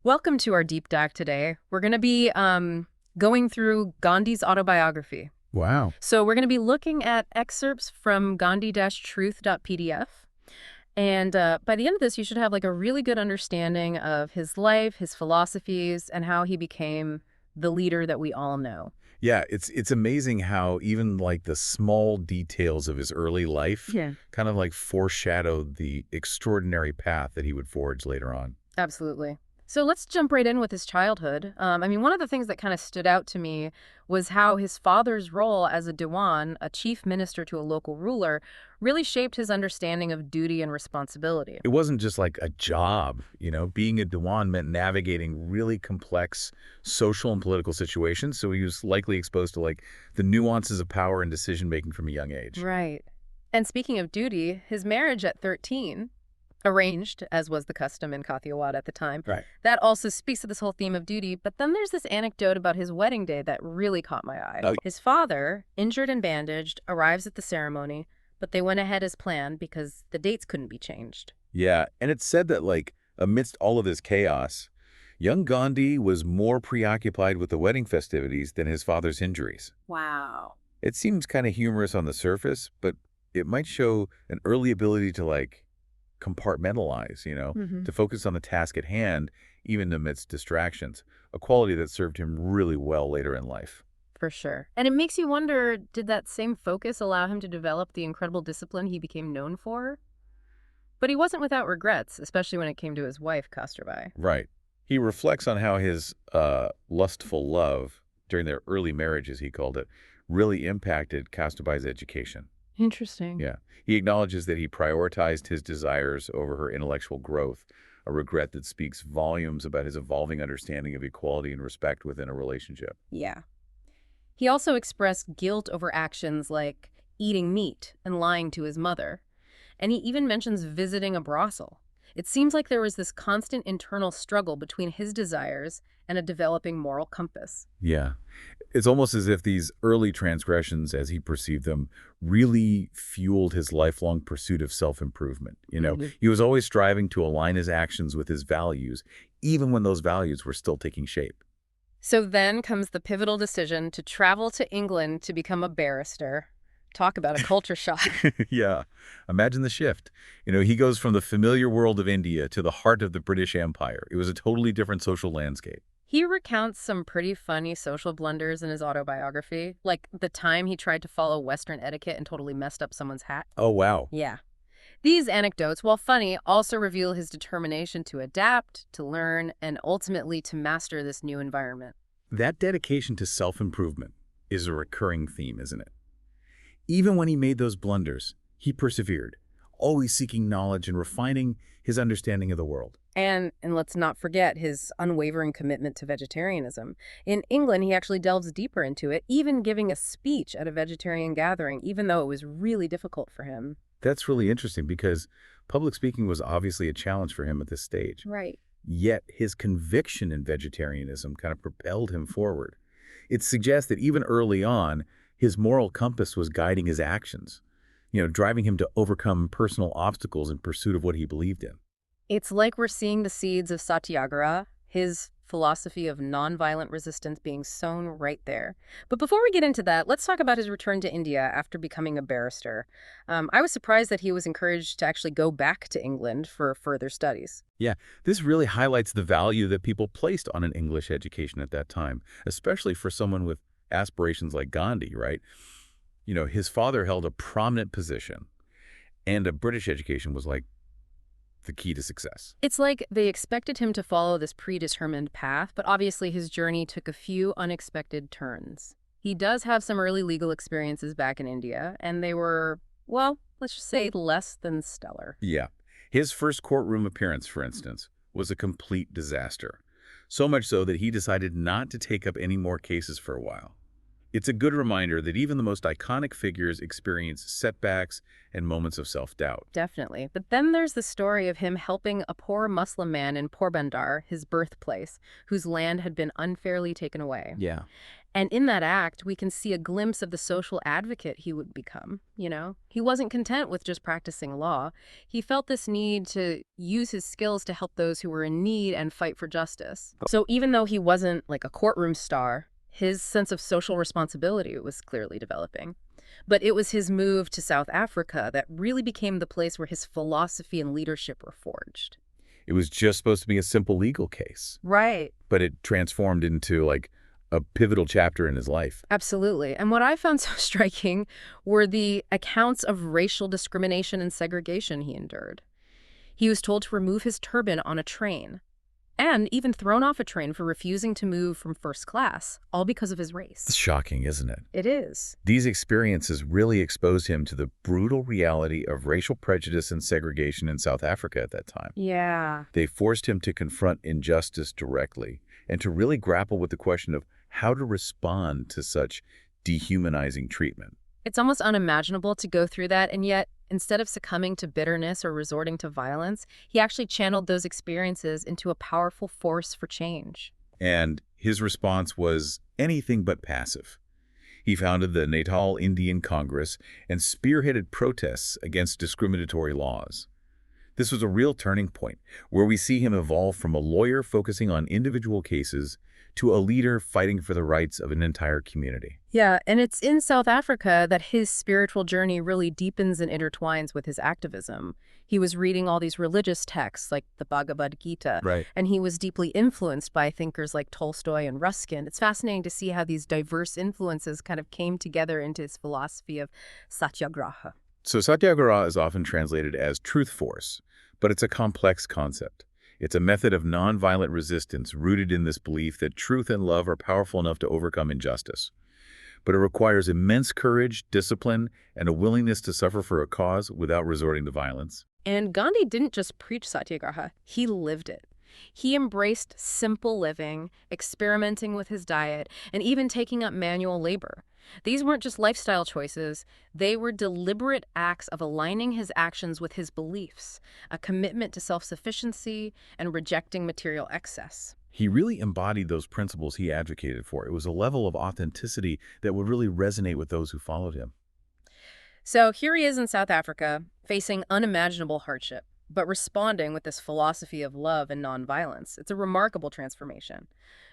Welcome to our deep dive today. We're going to be going through Gandhi's autobiography. Wow. So we're going to be looking at excerpts from Gandhi-truth.pdf. And by the end of this, you should have like a really good understanding of his life, his philosophies, and how he became the leader that we all know. Yeah, it's amazing how even like the small details of his early life Yeah. kind of like foreshadowed the extraordinary path that he would forge later on. Absolutely. So let's jump right in with his childhood. One of the things that kind of stood out to me was how his father's role as a Diwan, a chief minister to a local ruler, really shaped his understanding of duty and responsibility. It wasn't just like a job, being a Dewan meant navigating really complex social and political situations, so he was likely exposed to like the nuances of power and decision making from a young age. Right. And speaking of duty, his marriage at 13, arranged, as was the custom in Kathiawar at the time, Right. that also speaks to this whole theme of duty. But then there's this anecdote about his wedding day that really caught my eye. Oh, His father, injured and bandaged, arrives at the ceremony, but they went ahead as planned because the dates couldn't be changed. yeah, and it's said that like amidst all of this chaos, young Gandhi was more preoccupied with the wedding festivities than his father's injuries. Wow. It seems kind of humorous on the surface, but it might show an early ability to like compartmentalize, Hmm. to focus on the task at hand, even amidst distractions, a quality that served him really well later in life. For sure. And it makes you wonder, did that same focus allow him to develop the incredible discipline he became known for? But he wasn't without regrets, especially when it came to his wife, Kasturbai. Right. He reflects on how his lustful love during their early marriage, as he called it, really impacted Kasturbay's education. Interesting. Yeah. He acknowledges that he prioritized his desires over her intellectual growth, a regret that speaks volumes about his evolving understanding of equality and respect within a relationship. Yeah. He also expressed guilt over actions like eating meat and lying to his mother. And he even mentions visiting a brothel. It seems like there was this constant internal struggle between his desires and a developing moral compass. Yeah. It's almost as if these early transgressions, as he perceived them, really fueled his lifelong pursuit of self-improvement. Mhm. He was always striving to align his actions with his values, even when those values were still taking shape. So then comes the pivotal decision to travel to England to become a barrister. Talk about a culture shock. Yeah. Imagine the shift. He goes from the familiar world of India to the heart of the British Empire. It was a totally different social landscape. He recounts some pretty funny social blunders in his autobiography, like the time he tried to follow Western etiquette and totally messed up someone's hat. Oh, wow. Yeah. These anecdotes, while funny, also reveal his determination to adapt, to learn, and ultimately to master this new environment. That dedication to self-improvement is a recurring theme, isn't it? Even when he made those blunders, he persevered, always seeking knowledge and refining his understanding of the world. And let's not forget his unwavering commitment to vegetarianism. In England, he actually delves deeper into it, even giving a speech at a vegetarian gathering, even though it was really difficult for him. That's really interesting because public speaking was obviously a challenge for him at this stage. Right. Yet his conviction in vegetarianism kind of propelled him forward. It suggests that even early on, his moral compass was guiding his actions, driving him to overcome personal obstacles in pursuit of what he believed in. It's like we're seeing the seeds of Satyagraha, his philosophy of nonviolent resistance being sown right there. But before we get into that, let's talk about his return to India after becoming a barrister. I was surprised that he was encouraged to actually go back to England for further studies. Yeah, this really highlights the value that people placed on an English education at that time, especially for someone with aspirations like Gandhi, right? His father held a prominent position, and a British education was like the key to success. It's like they expected him to follow this predetermined path, but obviously his journey took a few unexpected turns. He does have some early legal experiences back in India, and they were, well, let's just say less than stellar. Yeah. His first courtroom appearance, for instance, was a complete disaster. So much so that he decided not to take up any more cases for a while. It's a good reminder that even the most iconic figures experience setbacks and moments of self-doubt. Definitely. But then there's the story of him helping a poor Muslim man in Porbandar, his birthplace, whose land had been unfairly taken away. Yeah. And in that act, we can see a glimpse of the social advocate he would become, you know? He wasn't content with just practicing law. He felt this need to use his skills to help those who were in need and fight for justice. So even though he wasn't like a courtroom star, his sense of social responsibility was clearly developing. But it was his move to South Africa that really became the place where his philosophy and leadership were forged. It was just supposed to be a simple legal case, Right. but it transformed into like a pivotal chapter in his life. Absolutely. And what I found so striking were the accounts of racial discrimination and segregation he endured. He was told to remove his turban on a train, and even thrown off a train for refusing to move from first class, all because of his It's race. shocking, isn't it? It is. These experiences really exposed him to the brutal reality of racial prejudice and segregation in South Africa at that time. Yeah. They forced him to confront injustice directly and to really grapple with the question of how to respond to such dehumanizing treatment. It's almost unimaginable to go through that, and yet, instead of succumbing to bitterness or resorting to violence, he actually channeled those experiences into a powerful force for change. And his response was anything but passive. He founded the Natal Indian Congress and spearheaded protests against discriminatory laws. This was a real turning point, where we see him evolve from a lawyer focusing on individual cases to a leader fighting for the rights of an entire community. Yeah, and it's in South Africa that his spiritual journey really deepens and intertwines with his activism. He was reading all these religious texts like the Bhagavad Gita, Right. and he was deeply influenced by thinkers like Tolstoy and Ruskin. It's fascinating to see how these diverse influences kind of came together into his philosophy of satyagraha. So satyagraha is often translated as truth force, but it's a complex concept. It's a method of nonviolent resistance rooted in this belief that truth and love are powerful enough to overcome injustice. But it requires immense courage, discipline, and a willingness to suffer for a cause without resorting to violence. And Gandhi didn't just preach satyagraha, he lived it. He embraced simple living, experimenting with his diet, and even taking up manual labor. These weren't just lifestyle choices, they were deliberate acts of aligning his actions with his beliefs, a commitment to self-sufficiency and rejecting material excess. He really embodied those principles he advocated for. It was a level of authenticity that would really resonate with those who followed him. So here he is in South Africa, facing unimaginable hardship, but responding with this philosophy of love and nonviolence. It's a remarkable transformation.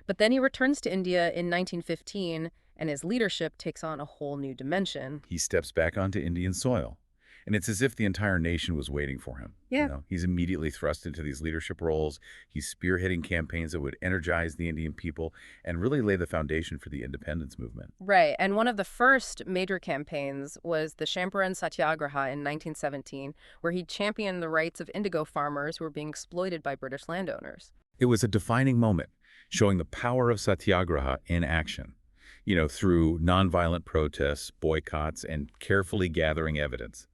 But then he returns to India in 1915, and his leadership takes on a whole new dimension. He steps back onto Indian soil, and it's as if the entire nation was waiting for him. Yeah. He's immediately thrust into these leadership roles. He's spearheading campaigns that would energize the Indian people and really lay the foundation for the independence movement. Right, and one of the first major campaigns was the Champaran Satyagraha in 1917, where he championed the rights of indigo farmers who were being exploited by British landowners. It was a defining moment, showing the power of satyagraha in action, through nonviolent protests, boycotts, and carefully gathering evidence.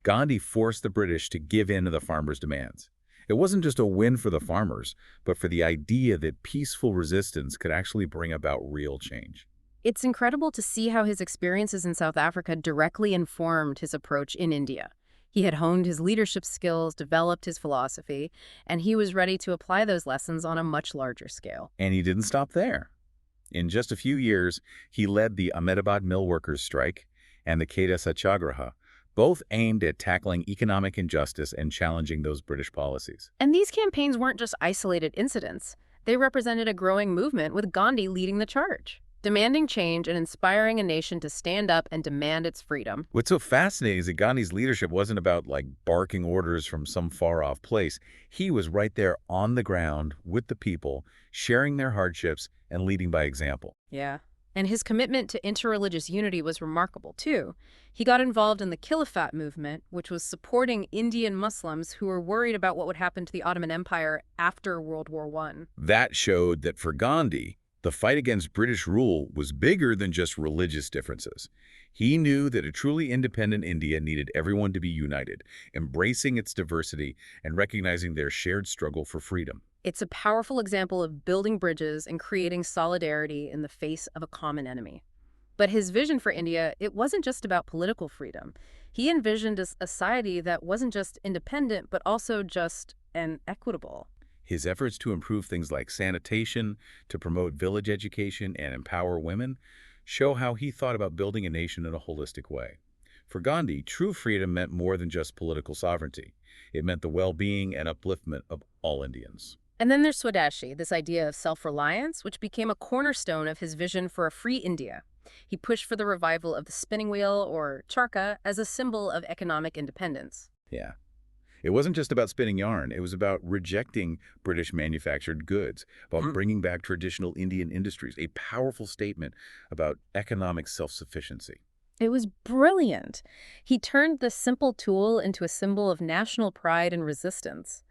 Gandhi forced the British to give in to the farmers' demands. It wasn't just a win for the farmers, but for the idea that peaceful resistance could actually bring about real change. It's incredible to see how his experiences in South Africa directly informed his approach in India. He had honed his leadership skills, developed his philosophy, and he was ready to apply those lessons on a much larger scale. And he didn't stop there. In just a few years, he led the Ahmedabad mill workers' strike and the Kheda Satyagraha, both aimed at tackling economic injustice and challenging those British policies. And these campaigns weren't just isolated incidents. They represented a growing movement with Gandhi leading the charge, demanding change and inspiring a nation to stand up and demand its freedom. What's so fascinating is that Gandhi's leadership wasn't about barking orders from some far-off place. He was right there on the ground with the people, sharing their hardships and leading by example. Yeah. And his commitment to interreligious unity was remarkable, too. He got involved in the Khilafat movement, which was supporting Indian Muslims who were worried about what would happen to the Ottoman Empire after World War I. That showed that for Gandhi, the fight against British rule was bigger than just religious differences. He knew that a truly independent India needed everyone to be united, embracing its diversity and recognizing their shared struggle for freedom. It's a powerful example of building bridges and creating solidarity in the face of a common enemy. But his vision for India, it wasn't just about political freedom. He envisioned a society that wasn't just independent, but also just and equitable. His efforts to improve things like sanitation, to promote village education, and empower women show how he thought about building a nation in a holistic way. For Gandhi, true freedom meant more than just political sovereignty. It meant the well-being and upliftment of all Indians. And then there's Swadeshi, this idea of self-reliance, which became a cornerstone of his vision for a free India. He pushed for the revival of the spinning wheel, or charkha, as a symbol of economic independence. Yeah. It wasn't just about spinning yarn. It was about rejecting British manufactured goods, about bringing back traditional Indian industries, a powerful statement about economic self-sufficiency. It was brilliant. He turned this simple tool into a symbol of national pride and resistance.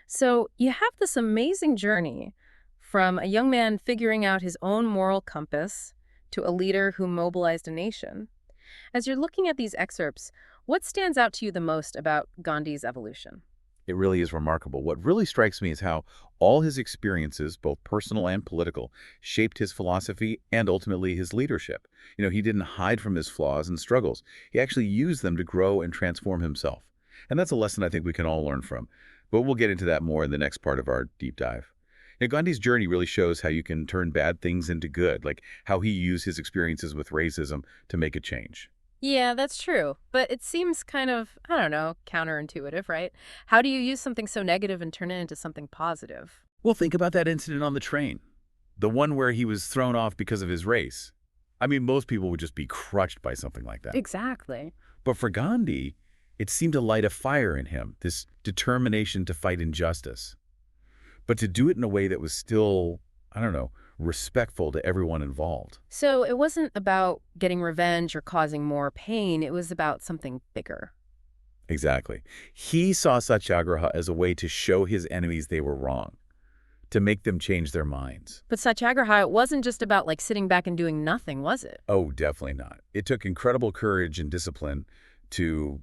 So you have this amazing journey from a young man figuring out his own moral compass to a leader who mobilized a nation. As you're looking at these excerpts, what stands out to you the most about Gandhi's evolution? It really is remarkable. What really strikes me is how all his experiences, both personal and political, shaped his philosophy and ultimately his leadership. He didn't hide from his flaws and struggles. He actually used them to grow and transform himself. And that's a lesson I think we can all learn from. But we'll get into that more in the next part of our deep dive. Gandhi's journey really shows how you can turn bad things into good, like how he used his experiences with racism to make a change. Yeah, that's true. But it seems kind of, I don't know, counterintuitive, right? How do you use something so negative and turn it into something positive? Well, think about that incident on the train. The one where he was thrown off because of his race. I mean, most people would just be crushed by something like that. Exactly. But for Gandhi, it seemed to light a fire in him, this determination to fight injustice. But to do it in a way that was still, I don't know, respectful to everyone involved. So it wasn't about getting revenge or causing more pain. It was about something bigger. Exactly. He saw Satyagraha as a way to show his enemies they were wrong, to make them change their minds. But Satyagraha, it wasn't just about like sitting back and doing nothing, was it? Oh, definitely not. It took incredible courage and discipline to,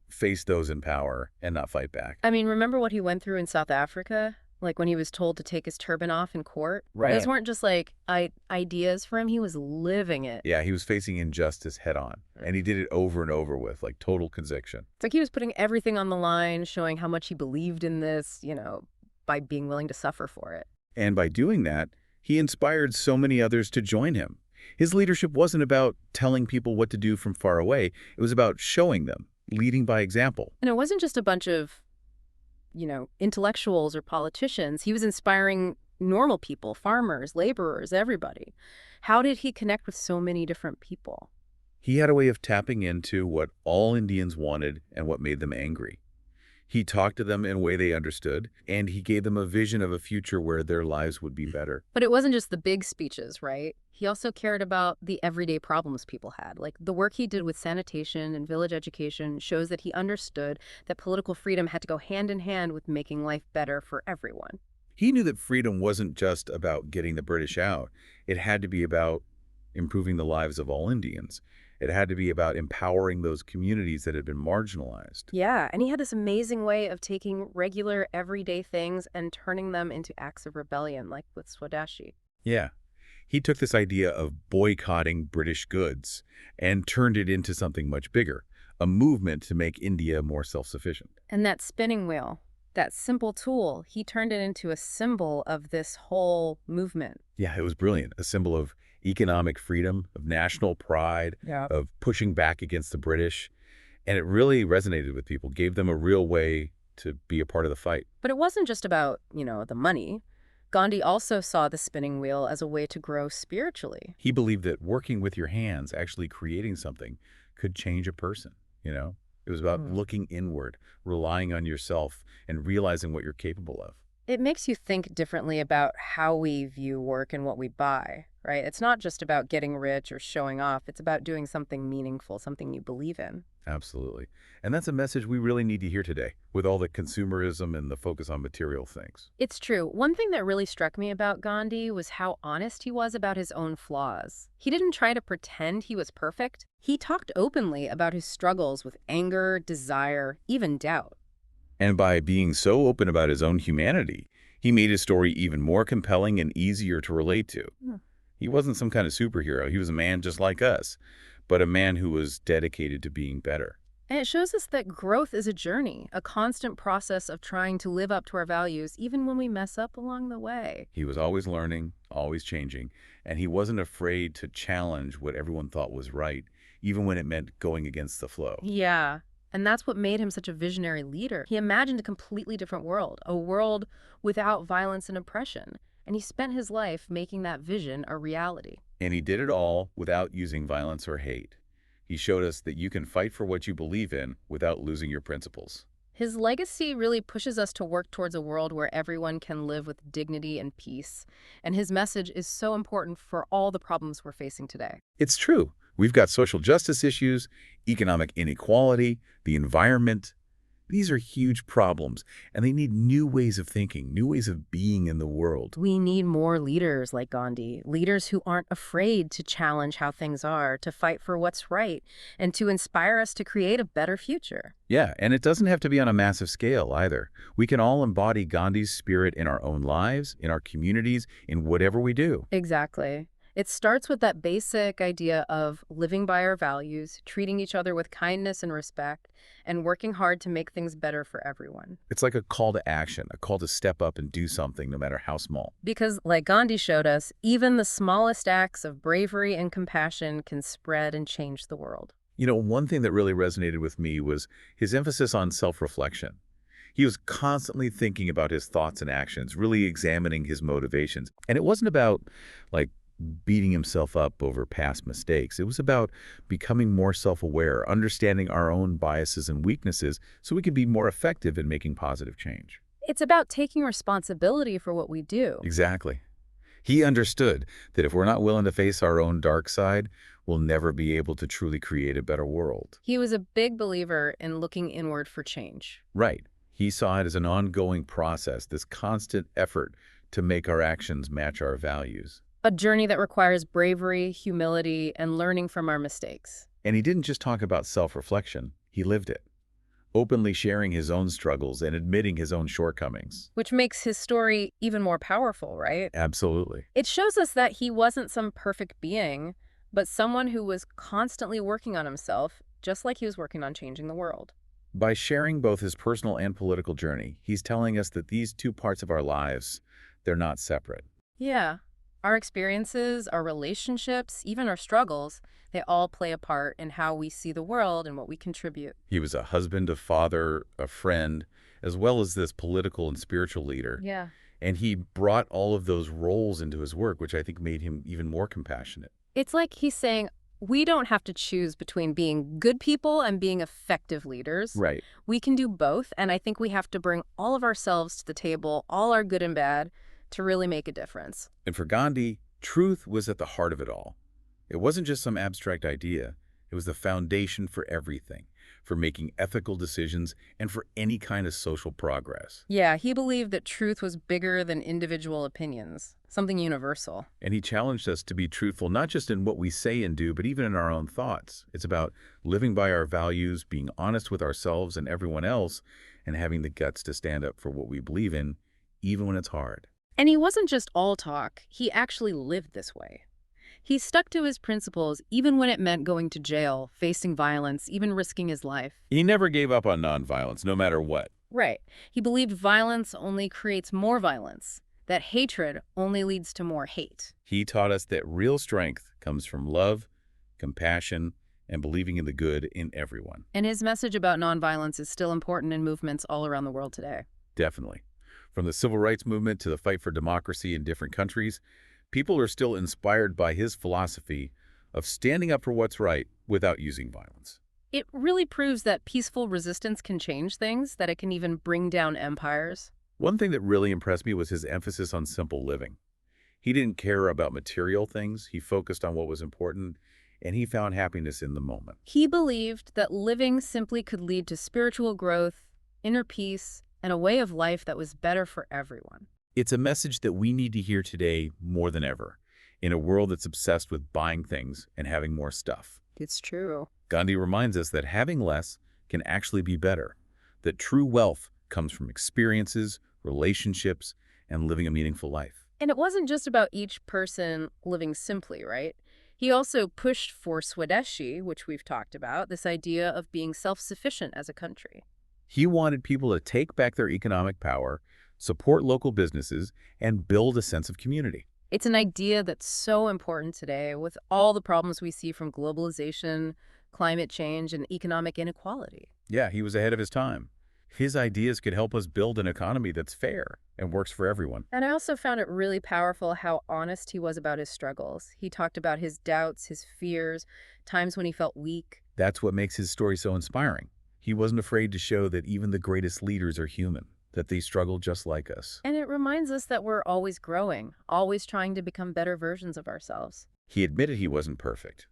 face those in power and not fight back. I mean, remember what he went through in South Africa? Like when he was told to take his turban off in court? Right. Those weren't just like ideas for him. He was living it. Yeah, he was facing injustice head on, and he did it over and over with, like, total conviction. It's like he was putting everything on the line, showing how much he believed in this, by being willing to suffer for it. And by doing that, he inspired so many others to join him. His leadership wasn't about telling people what to do from far away. It was about showing them, leading by example. And it wasn't just a bunch of intellectuals or politicians. He was inspiring normal people, farmers, laborers, everybody. How did he connect with so many different people? He had a way of tapping into what all Indians wanted and what made them angry. He talked to them in a way they understood, and he gave them a vision of a future where their lives would be better. But it wasn't just the big speeches, right? He also cared about the everyday problems people had. Like the work he did with sanitation and village education shows that he understood that political freedom had to go hand in hand with making life better for everyone. He knew that freedom wasn't just about getting the British out. It had to be about improving the lives of all Indians. It had to be about empowering those communities that had been marginalized. Yeah, and he had this amazing way of taking regular, everyday things and turning them into acts of rebellion, like with Swadeshi. Yeah. He took this idea of boycotting British goods and turned it into something much bigger, a movement to make India more self-sufficient. And that spinning wheel, that simple tool, he turned it into a symbol of this whole movement. Yeah, it was brilliant. A symbol of economic freedom, of national pride, Yeah. of pushing back against the British. And it really resonated with people, gave them a real way to be a part of the fight. But it wasn't just about, the money. Gandhi also saw the spinning wheel as a way to grow spiritually. He believed that working with your hands, actually creating something, could change a person. It was about looking inward, relying on yourself, and realizing what you're capable of. It makes you think differently about how we view work and what we buy, right? It's not just about getting rich or showing off. It's about doing something meaningful, something you believe in. Absolutely. And that's a message we really need to hear today, with all the consumerism and the focus on material things. It's true. One thing that really struck me about Gandhi was how honest he was about his own flaws. He didn't try to pretend he was perfect. He talked openly about his struggles with anger, desire, even doubt. And by being so open about his own humanity, he made his story even more compelling and easier to relate to. He wasn't some kind of superhero. He was a man just like us, but a man who was dedicated to being better. And it shows us that growth is a journey, a constant process of trying to live up to our values, even when we mess up along the way. He was always learning, always changing, and he wasn't afraid to challenge what everyone thought was right, even when it meant going against the flow. Yeah. And that's what made him such a visionary leader. He imagined a completely different world, a world without violence and oppression. And he spent his life making that vision a reality. And he did it all without using violence or hate. He showed us that you can fight for what you believe in without losing your principles. His legacy really pushes us to work towards a world where everyone can live with dignity and peace. And his message is so important for all the problems we're facing today. It's true. We've got social justice issues, economic inequality, the environment. These are huge problems, and they need new ways of thinking, new ways of being in the world. We need more leaders like Gandhi, leaders who aren't afraid to challenge how things are, to fight for what's right, and to inspire us to create a better future. Yeah, and it doesn't have to be on a massive scale either. We can all embody Gandhi's spirit in our own lives, in our communities, in whatever we do. Exactly. It starts with that basic idea of living by our values, treating each other with kindness and respect, and working hard to make things better for everyone. It's like a call to action, a call to step up and do something, no matter how small. Because, like Gandhi showed us, even the smallest acts of bravery and compassion can spread and change the world. You know, one thing that really resonated with me was his emphasis on self-reflection. He was constantly thinking about his thoughts and actions, really examining his motivations. And it wasn't about, like, beating himself up over past mistakes. It was about becoming more self-aware, understanding our own biases and weaknesses so we can be more effective in making positive change. It's about taking responsibility for what we do. Exactly. He understood that if we're not willing to face our own dark side, we'll never be able to truly create a better world. He was a big believer in looking inward for change. Right. He saw it as an ongoing process, this constant effort to make our actions match our values. A journey that requires bravery, humility, and learning from our mistakes. And he didn't just talk about self-reflection, he lived it, openly sharing his own struggles and admitting his own shortcomings. Which makes his story even more powerful, right? Absolutely. It shows us that he wasn't some perfect being, but someone who was constantly working on himself, just like he was working on changing the world. By sharing both his personal and political journey, he's telling us that these two parts of our lives, they're not separate. Yeah. Our experiences, our relationships, even our struggles, they all play a part in how we see the world and what we contribute. He was a husband, a father, a friend, as well as this political and spiritual leader. Yeah. And he brought all of those roles into his work, which I think made him even more compassionate. It's like he's saying, we don't have to choose between being good people and being effective leaders. Right. We can do both, and I think we have to bring all of ourselves to the table, all our good and bad, to really make a difference. And for Gandhi, truth was at the heart of it all. It wasn't just some abstract idea. It was the foundation for everything, for making ethical decisions and for any kind of social progress. Yeah, he believed that truth was bigger than individual opinions, something universal. And he challenged us to be truthful, not just in what we say and do, but even in our own thoughts. It's about living by our values, being honest with ourselves and everyone else, and having the guts to stand up for what we believe in, even when it's hard. And he wasn't just all talk, he actually lived this way. He stuck to his principles even when it meant going to jail, facing violence, even risking his life. He never gave up on nonviolence, no matter what. Right. He believed violence only creates more violence, that hatred only leads to more hate. He taught us that real strength comes from love, compassion, and believing in the good in everyone. And his message about nonviolence is still important in movements all around the world today. Definitely. From the civil rights movement to the fight for democracy in different countries, people are still inspired by his philosophy of standing up for what's right without using violence. It really proves that peaceful resistance can change things, that it can even bring down empires. One thing that really impressed me was his emphasis on simple living. He didn't care about material things. He focused on what was important, and he found happiness in the moment. He believed that living simply could lead to spiritual growth, inner peace, and a way of life that was better for everyone. It's a message that we need to hear today more than ever, in a world that's obsessed with buying things and having more stuff. It's true. Gandhi reminds us that having less can actually be better, that true wealth comes from experiences, relationships, and living a meaningful life. And it wasn't just about each person living simply, right? He also pushed for Swadeshi, which we've talked about, this idea of being self-sufficient as a country. He wanted people to take back their economic power, support local businesses, and build a sense of community. It's an idea that's so important today with all the problems we see from globalization, climate change, and economic inequality. Yeah, he was ahead of his time. His ideas could help us build an economy that's fair and works for everyone. And I also found it really powerful how honest he was about his struggles. He talked about his doubts, his fears, times when he felt weak. That's what makes his story so inspiring. He wasn't afraid to show that even the greatest leaders are human, that they struggle just like us. And it reminds us that we're always growing, always trying to become better versions of ourselves. He admitted he wasn't perfect,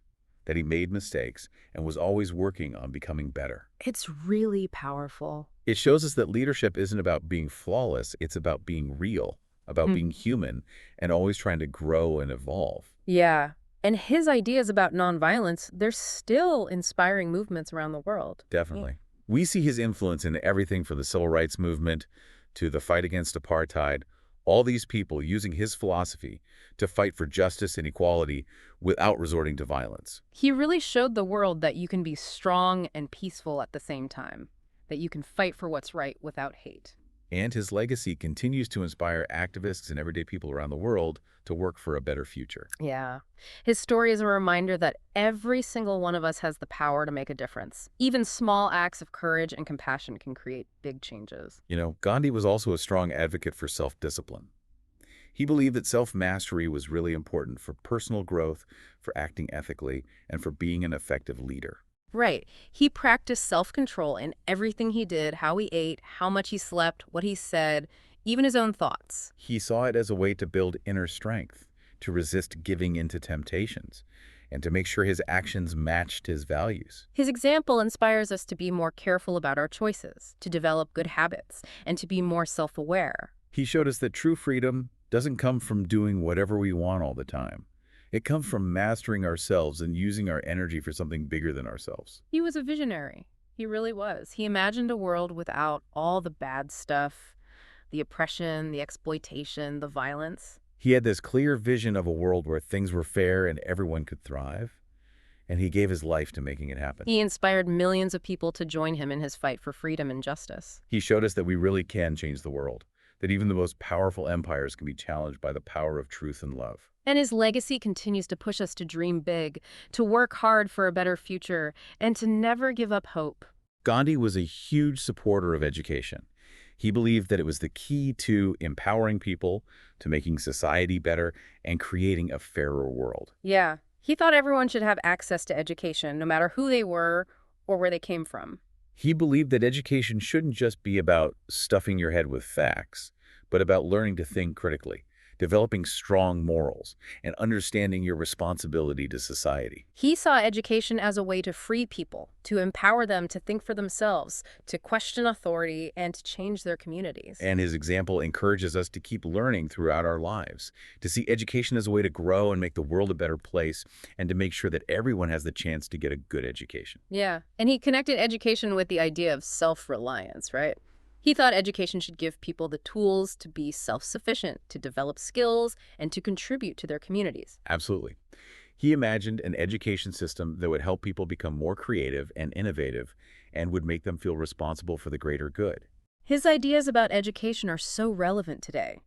that he made mistakes, and was always working on becoming better. It's really powerful. It shows us that leadership isn't about being flawless, it's about being real, about being human, and always trying to grow and evolve. Yeah. And his ideas about nonviolence, they're still inspiring movements around the world. Definitely. We see his influence in everything from the civil rights movement to the fight against apartheid, all these people using his philosophy to fight for justice and equality without resorting to violence. He really showed the world that you can be strong and peaceful at the same time, that you can fight for what's right without hate. And his legacy continues to inspire activists and everyday people around the world to work for a better future. Yeah. His story is a reminder that every single one of us has the power to make a difference. Even small acts of courage and compassion can create big changes. You know, Gandhi was also a strong advocate for self-discipline. He believed that self-mastery was really important for personal growth, for acting ethically, and for being an effective leader. Right. He practiced self-control in everything he did, how he ate, how much he slept, what he said, even his own thoughts. He saw it as a way to build inner strength, to resist giving into temptations, and to make sure his actions matched his values. His example inspires us to be more careful about our choices, to develop good habits, and to be more self-aware. He showed us that true freedom doesn't come from doing whatever we want all the time. It comes from mastering ourselves and using our energy for something bigger than ourselves. He was a visionary. He really was. He imagined a world without all the bad stuff, the oppression, the exploitation, the violence. He had this clear vision of a world where things were fair and everyone could thrive, and he gave his life to making it happen. He inspired millions of people to join him in his fight for freedom and justice. He showed us that we really can change the world, that even the most powerful empires can be challenged by the power of truth and love. And his legacy continues to push us to dream big, to work hard for a better future, and to never give up hope. Gandhi was a huge supporter of education. He believed that it was the key to empowering people, to making society better, and creating a fairer world. Yeah, he thought everyone should have access to education, no matter who they were or where they came from. He believed that education shouldn't just be about stuffing your head with facts, but about learning to think critically, developing strong morals, and understanding your responsibility to society. He saw education as a way to free people, to empower them to think for themselves, to question authority, and to change their communities. And his example encourages us to keep learning throughout our lives, to see education as a way to grow and make the world a better place, and to make sure that everyone has the chance to get a good education. Yeah, and he connected education with the idea of self-reliance, right? He thought education should give people the tools to be self-sufficient, to develop skills, and to contribute to their communities. Absolutely. He imagined an education system that would help people become more creative and innovative and would make them feel responsible for the greater good. His ideas about education are so relevant today.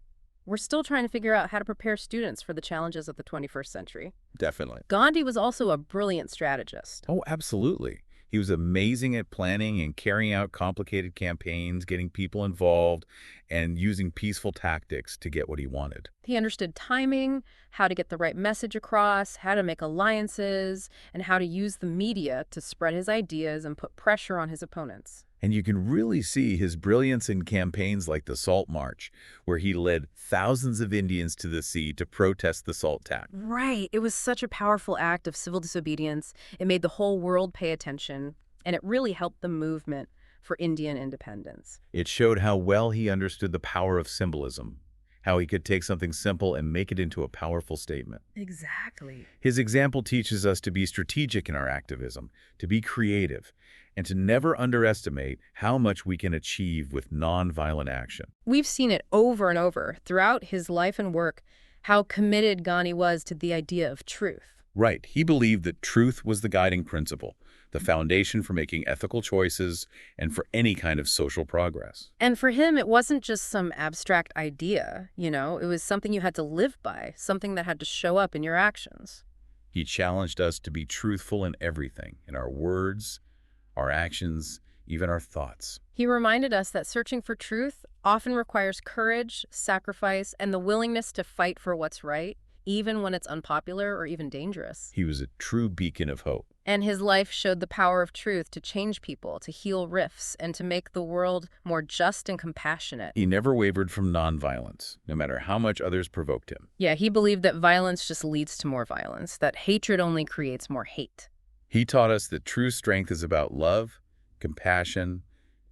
We're still trying to figure out how to prepare students for the challenges of the 21st century. Definitely. Gandhi was also a brilliant strategist. Oh, absolutely. He was amazing at planning and carrying out complicated campaigns, getting people involved, and using peaceful tactics to get what he wanted. He understood timing, how to get the right message across, how to make alliances, and how to use the media to spread his ideas and put pressure on his opponents. And you can really see his brilliance in campaigns like the Salt March, where he led thousands of Indians to the sea to protest the salt tax. Right. It was such a powerful act of civil disobedience. It made the whole world pay attention, and it really helped the movement for Indian independence. It showed how well he understood the power of symbolism, how he could take something simple and make it into a powerful statement. Exactly. His example teaches us to be strategic in our activism, to be creative, and to never underestimate how much we can achieve with nonviolent action. We've seen it over and over throughout his life and work, how committed Ghani was to the idea of truth. Right. He believed that truth was the guiding principle, the foundation for making ethical choices and for any kind of social progress. And for him, it wasn't just some abstract idea, it was something you had to live by, something that had to show up in your actions. He challenged us to be truthful in everything, in our words, our actions, even our thoughts. He reminded us that searching for truth often requires courage, sacrifice, and the willingness to fight for what's right, even when it's unpopular or even dangerous. He was a true beacon of hope. And his life showed the power of truth to change people, to heal rifts, and to make the world more just and compassionate. He never wavered from nonviolence, no matter how much others provoked him. Yeah, he believed that violence just leads to more violence, that hatred only creates more hate. He taught us that true strength is about love, compassion,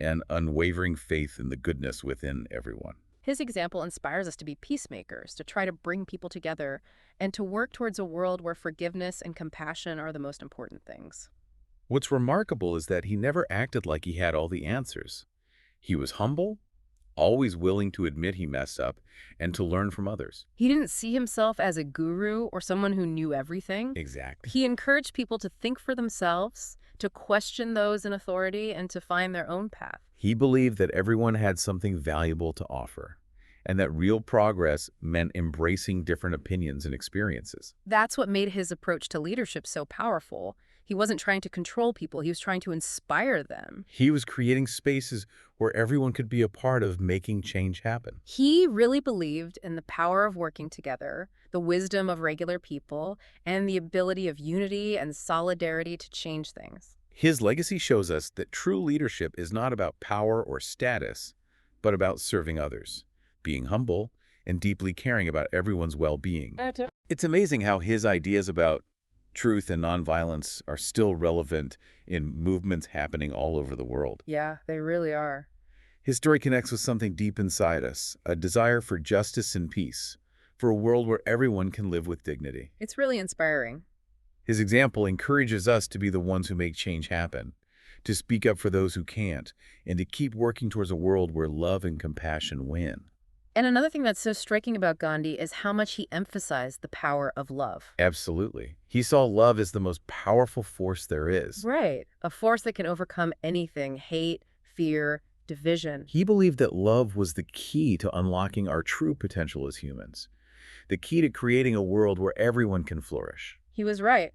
and unwavering faith in the goodness within everyone. His example inspires us to be peacemakers, to try to bring people together, and to work towards a world where forgiveness and compassion are the most important things. What's remarkable is that he never acted like he had all the answers. He was humble, always willing to admit he messed up, and to learn from others. He didn't see himself as a guru or someone who knew everything. Exactly. He encouraged people to think for themselves, to question those in authority, and to find their own path. He believed that everyone had something valuable to offer, and that real progress meant embracing different opinions and experiences. That's what made his approach to leadership so powerful. He wasn't trying to control people, he was trying to inspire them. He was creating spaces where everyone could be a part of making change happen. He really believed in the power of working together, the wisdom of regular people, and the ability of unity and solidarity to change things. His legacy shows us that true leadership is not about power or status, but about serving others, being humble, and deeply caring about everyone's well-being. It's amazing how his ideas about truth and nonviolence are still relevant in movements happening all over the world. Yeah, they really are. His story connects with something deep inside us, a desire for justice and peace, for a world where everyone can live with dignity. It's really inspiring. His example encourages us to be the ones who make change happen, to speak up for those who can't, and to keep working towards a world where love and compassion win. And another thing that's so striking about Gandhi is how much he emphasized the power of love. Absolutely. He saw love as the most powerful force there is. Right. A force that can overcome anything, hate, fear, division. He believed that love was the key to unlocking our true potential as humans, the key to creating a world where everyone can flourish. He was right.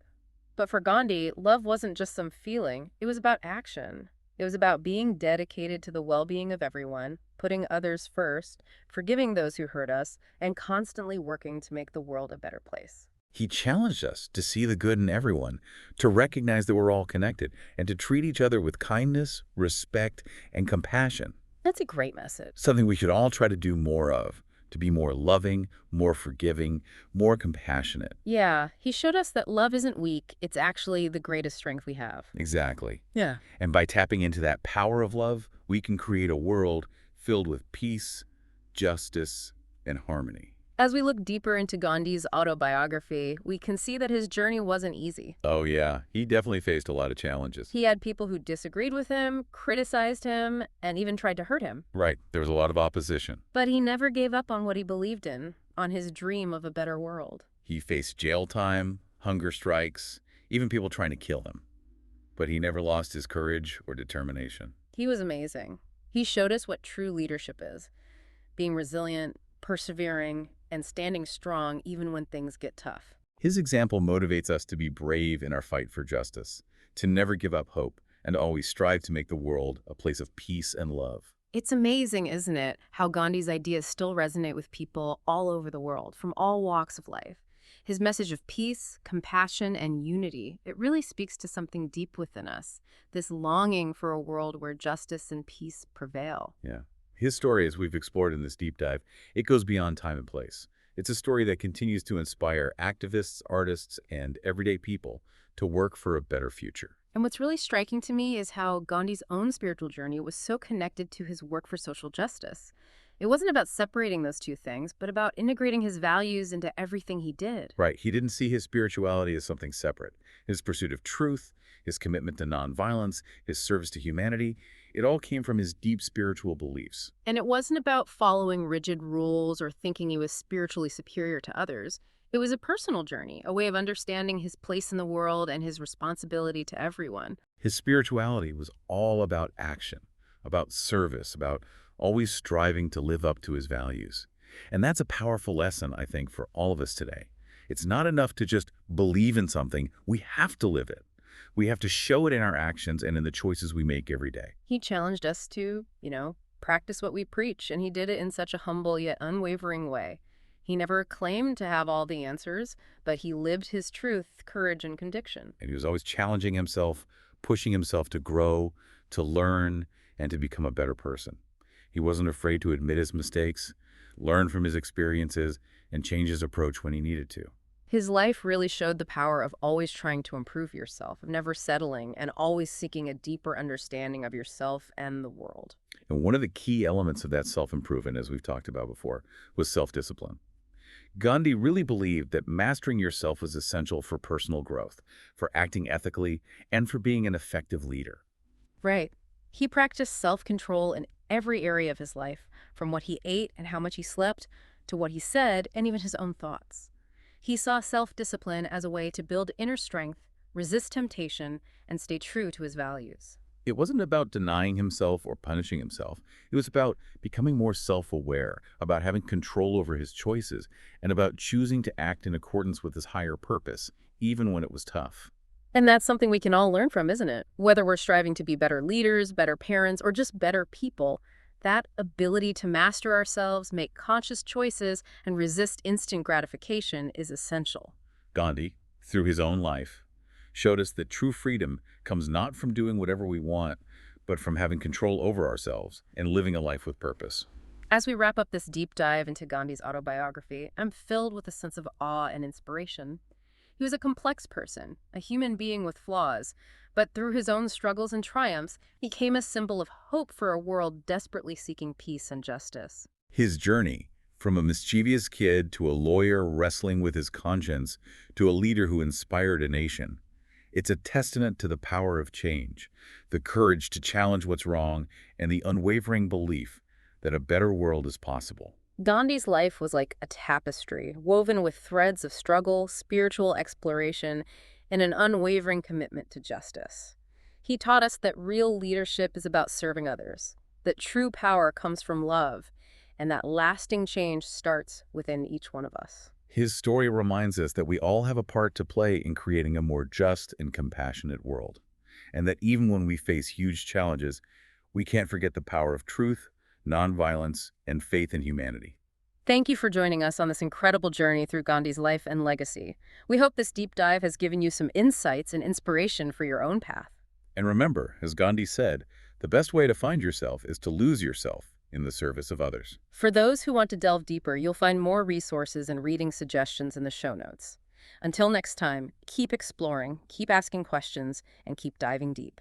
But for Gandhi, love wasn't just some feeling. It was about action. It was about being dedicated to the well-being of everyone, putting others first, forgiving those who hurt us, and constantly working to make the world a better place. He challenged us to see the good in everyone, to recognize that we're all connected, and to treat each other with kindness, respect, and compassion. That's a great message. Something we should all try to do more of, to be more loving, more forgiving, more compassionate. Yeah, he showed us that love isn't weak. It's actually the greatest strength we have. Exactly. Yeah. And by tapping into that power of love, we can create a world filled with peace, justice, and harmony. As we look deeper into Gandhi's autobiography, we can see that his journey wasn't easy. Oh yeah, he definitely faced a lot of challenges. He had people who disagreed with him, criticized him, and even tried to hurt him. Right, there was a lot of opposition. But he never gave up on what he believed in, on his dream of a better world. He faced jail time, hunger strikes, even people trying to kill him. But he never lost his courage or determination. He was amazing. He showed us what true leadership is, being resilient, persevering, and standing strong even when things get tough. His example motivates us to be brave in our fight for justice, to never give up hope, and to always strive to make the world a place of peace and love. It's amazing, isn't it, how Gandhi's ideas still resonate with people all over the world, from all walks of life. His message of peace, compassion, and unity, it really speaks to something deep within us, this longing for a world where justice and peace prevail. Yeah. His story, as we've explored in this deep dive, it goes beyond time and place. It's a story that continues to inspire activists, artists, and everyday people to work for a better future. And what's really striking to me is how Gandhi's own spiritual journey was so connected to his work for social justice. It wasn't about separating those two things, but about integrating his values into everything he did. Right. He didn't see his spirituality as something separate. His pursuit of truth, his commitment to nonviolence, his service to humanity, it all came from his deep spiritual beliefs. And it wasn't about following rigid rules or thinking he was spiritually superior to others. It was a personal journey, a way of understanding his place in the world and his responsibility to everyone. His spirituality was all about action, about service, about always striving to live up to his values. And that's a powerful lesson, I think, for all of us today. It's not enough to just believe in something. We have to live it. We have to show it in our actions and in the choices we make every day. He challenged us to, practice what we preach, and he did it in such a humble yet unwavering way. He never claimed to have all the answers, but he lived his truth, courage, and conviction. And he was always challenging himself, pushing himself to grow, to learn, and to become a better person. He wasn't afraid to admit his mistakes, learn from his experiences, and change his approach when he needed to. His life really showed the power of always trying to improve yourself, of never settling, and always seeking a deeper understanding of yourself and the world. And one of the key elements of that self-improvement, as we've talked about before, was self-discipline. Gandhi really believed that mastering yourself was essential for personal growth, for acting ethically, and for being an effective leader. Right. He practiced self-control in every area of his life, from what he ate and how much he slept, to what he said and even his own thoughts. He saw self-discipline as a way to build inner strength, resist temptation, and stay true to his values. It wasn't about denying himself or punishing himself. It was about becoming more self-aware, about having control over his choices, and about choosing to act in accordance with his higher purpose, even when it was tough. And that's something we can all learn from, isn't it? Whether we're striving to be better leaders, better parents, or just better people, that ability to master ourselves, make conscious choices, and resist instant gratification is essential. Gandhi, through his own life, showed us that true freedom comes not from doing whatever we want, but from having control over ourselves and living a life with purpose. As we wrap up this deep dive into Gandhi's autobiography, I'm filled with a sense of awe and inspiration. He was a complex person, a human being with flaws, but through his own struggles and triumphs, he became a symbol of hope for a world desperately seeking peace and justice. His journey, from a mischievous kid to a lawyer wrestling with his conscience to a leader who inspired a nation, it's a testament to the power of change, the courage to challenge what's wrong, and the unwavering belief that a better world is possible. Gandhi's life was like a tapestry, woven with threads of struggle, spiritual exploration, and an unwavering commitment to justice. He taught us that real leadership is about serving others, that true power comes from love, and that lasting change starts within each one of us. His story reminds us that we all have a part to play in creating a more just and compassionate world, and that even when we face huge challenges, we can't forget the power of truth, nonviolence, and faith in humanity. Thank you for joining us on this incredible journey through Gandhi's life and legacy. We hope this deep dive has given you some insights and inspiration for your own path. And remember, as Gandhi said, the best way to find yourself is to lose yourself in the service of others. For those who want to delve deeper, you'll find more resources and reading suggestions in the show notes. Until next time, keep exploring, keep asking questions, and keep diving deep.